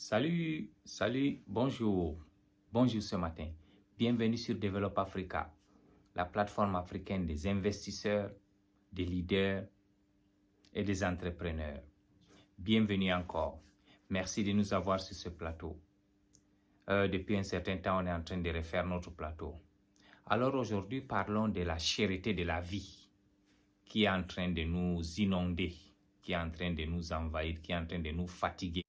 Salut, bonjour ce matin. Bienvenue sur Develop Africa, la plateforme africaine des investisseurs, des leaders et des entrepreneurs. Bienvenue encore. Merci de nous avoir sur ce plateau. Depuis un certain temps, on est en train de refaire notre plateau. Alors aujourd'hui, parlons de la cherté de la vie qui est en train de nous inonder, qui est en train de nous envahir, qui est en train de nous fatiguer.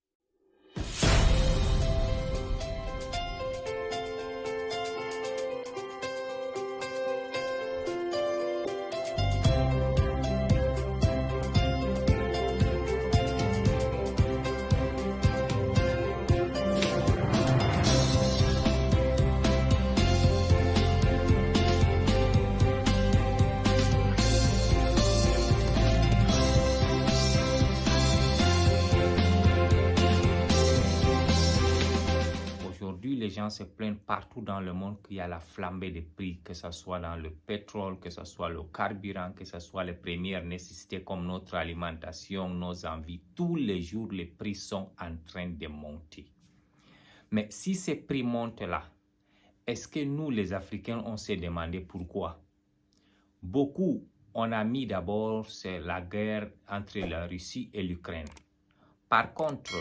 Aujourd'hui, les gens se plaignent partout dans le monde qu'il y a la flambée des prix, que ce soit dans le pétrole, que ce soit le carburant, que ce soit les premières nécessités comme notre alimentation, nos envies. Tous les jours, les prix sont en train de monter. Mais si ces prix montent là, est-ce que nous, les Africains, on s'est demandé pourquoi? Beaucoup, on a mis d'abord, c'est la guerre entre la Russie et l'Ukraine. Par contre,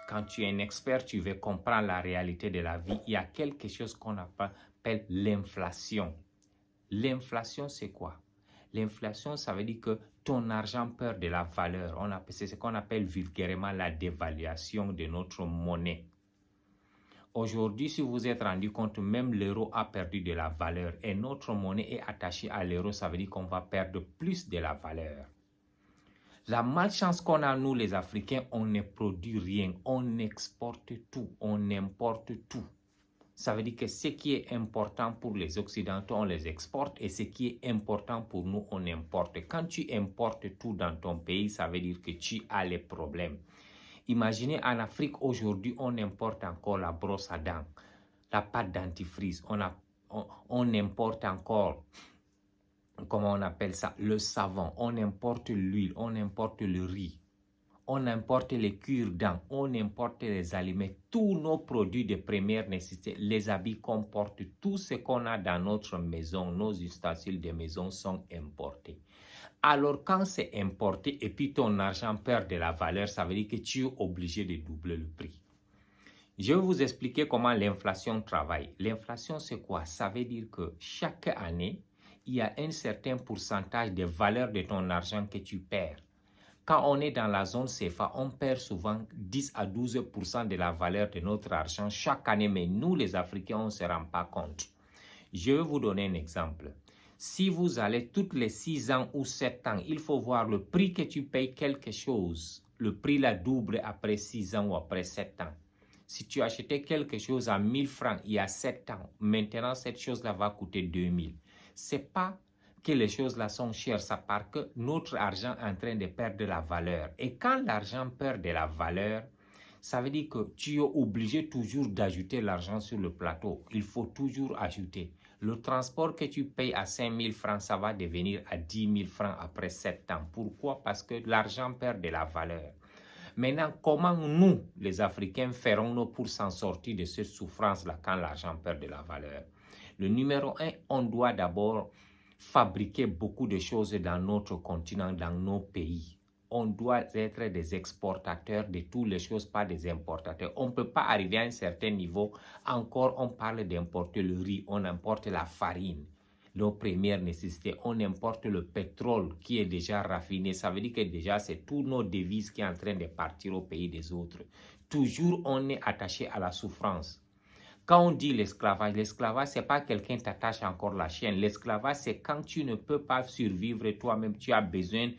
quand tu es un expert, tu veux comprendre la réalité de la vie. Il y a quelque chose qu'on appelle l'inflation. L'inflation, c'est quoi? L'inflation, ça veut dire que ton argent perd de la valeur. C'est ce qu'on appelle vulgairement la dévaluation de notre monnaie. Aujourd'hui, si vous êtes rendu compte, même l'euro a perdu de la valeur et notre monnaie est attachée à l'euro, ça veut dire qu'on va perdre plus de la valeur. La malchance qu'on a, nous les Africains, on ne produit rien, on exporte tout, on importe tout. Ça veut dire que ce qui est important pour les Occidentaux, on les exporte et ce qui est important pour nous, on importe. Quand tu importes tout dans ton pays, ça veut dire que tu as les problèmes. Imaginez en Afrique aujourd'hui, on importe encore la brosse à dents, la pâte dentifrice, on importe encore, comment on appelle ça, le savon, on importe l'huile, on importe le riz, on importe les cure-dents, on importe les aliments, tous nos produits de première nécessité, les habits qu'on porte, tout ce qu'on a dans notre maison, nos ustensiles de maison sont importés. Alors quand c'est importé et puis ton argent perd de la valeur, ça veut dire que tu es obligé de doubler le prix. Je vais vous expliquer comment l'inflation travaille. L'inflation, c'est quoi? Ça veut dire que chaque année, il y a un certain pourcentage de valeur de ton argent que tu perds. Quand on est dans la zone CFA, on perd souvent 10 à 12% de la valeur de notre argent chaque année, mais nous, les Africains, on ne se rend pas compte. Je vais vous donner un exemple. Si vous allez toutes les 6 ans ou 7 ans, il faut voir le prix que tu payes quelque chose. Le prix la double après 6 ans ou après 7 ans. Si tu achetais quelque chose à 1000 francs il y a 7 ans, maintenant cette chose-là va coûter 2000. C'est pas que les choses-là sont chères, ça part que notre argent est en train de perdre de la valeur. Et quand l'argent perd de la valeur, ça veut dire que tu es obligé toujours d'ajouter l'argent sur le plateau. Il faut toujours ajouter. Le transport que tu payes à 5000 francs, ça va devenir à 10 000 francs après 7 ans. Pourquoi? Parce que l'argent perd de la valeur. Maintenant, comment nous, les Africains, ferons-nous pour s'en sortir de cette souffrance-là quand l'argent perd de la valeur? Le numéro 1, on doit d'abord fabriquer beaucoup de choses dans notre continent, dans nos pays. On doit être des exportateurs de toutes les choses, pas des importateurs. On ne peut pas arriver à un certain niveau. Encore, on parle d'importer le riz, on importe la farine. Nos premières nécessités, on importe le pétrole qui est déjà raffiné. Ça veut dire que déjà, c'est tous nos devises qui sont en train de partir au pays des autres. Toujours, on est attaché à la souffrance. Quand on dit l'esclavage, ce n'est pas quelqu'un t'attache encore la chaîne. L'esclavage, c'est quand tu ne peux pas survivre toi-même, tu as besoin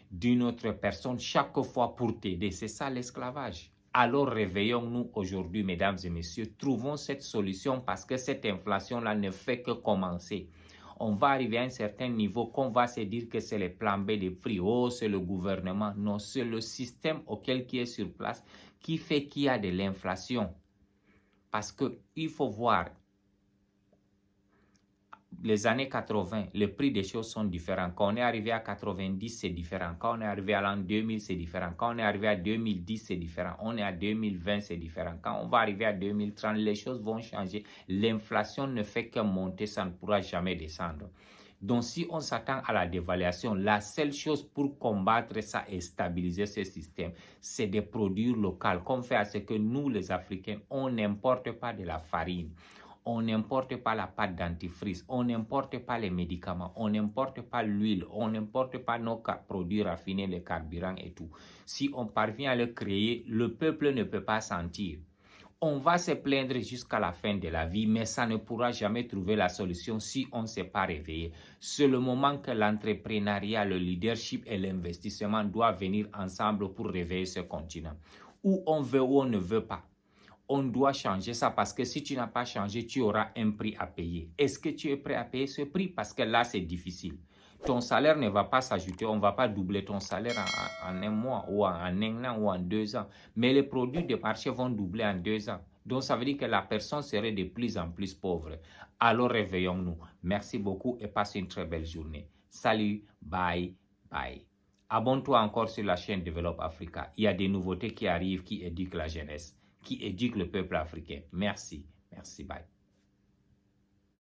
d'une autre personne chaque fois pour t'aider. C'est ça l'esclavage. Alors réveillons-nous aujourd'hui, mesdames et messieurs. Trouvons cette solution parce que cette inflation-là ne fait que commencer. On va arriver à un certain niveau qu'on va se dire que c'est les plans B des prix. Oh, c'est le gouvernement. Non, c'est le système qui est sur place qui fait qu'il y a de l'inflation. Parce qu'il faut voir, les années 80, le prix des choses sont différents. Quand on est arrivé à 90, c'est différent. Quand on est arrivé à l'an 2000, c'est différent. Quand on est arrivé à 2010, c'est différent. On est à 2020, c'est différent. Quand on va arriver à 2030, les choses vont changer. L'inflation ne fait que monter, ça ne pourra jamais descendre. Donc, si on s'attend à la dévaluation, la seule chose pour combattre ça et stabiliser ce système, c'est de produire local. Comme fait à ce que nous, les Africains, on n'importe pas de la farine. On n'importe pas la pâte dentifrice, on n'importe pas les médicaments, on n'importe pas l'huile, on n'importe pas nos produits raffinés, les carburants et tout. Si on parvient à le créer, le peuple ne peut pas sentir. On va se plaindre jusqu'à la fin de la vie, mais ça ne pourra jamais trouver la solution si on ne s'est pas réveillé. C'est le moment que l'entrepreneuriat, le leadership et l'investissement doivent venir ensemble pour réveiller ce continent. Ou on veut ou on ne veut pas. On doit changer ça parce que si tu n'as pas changé, tu auras un prix à payer. Est-ce que tu es prêt à payer ce prix? Parce que là, c'est difficile. Ton salaire ne va pas s'ajouter, on ne va pas doubler ton salaire en un mois ou en un an ou en 2 ans. Mais les produits de marché vont doubler en 2 ans. Donc, ça veut dire que la personne serait de plus en plus pauvre. Alors, réveillons-nous. Merci beaucoup et passe une très belle journée. Salut, bye, bye. Abonne-toi encore sur la chaîne Develop Africa. Il y a des nouveautés qui arrivent qui éduquent la jeunesse, qui éduquent le peuple africain. Merci, merci, bye.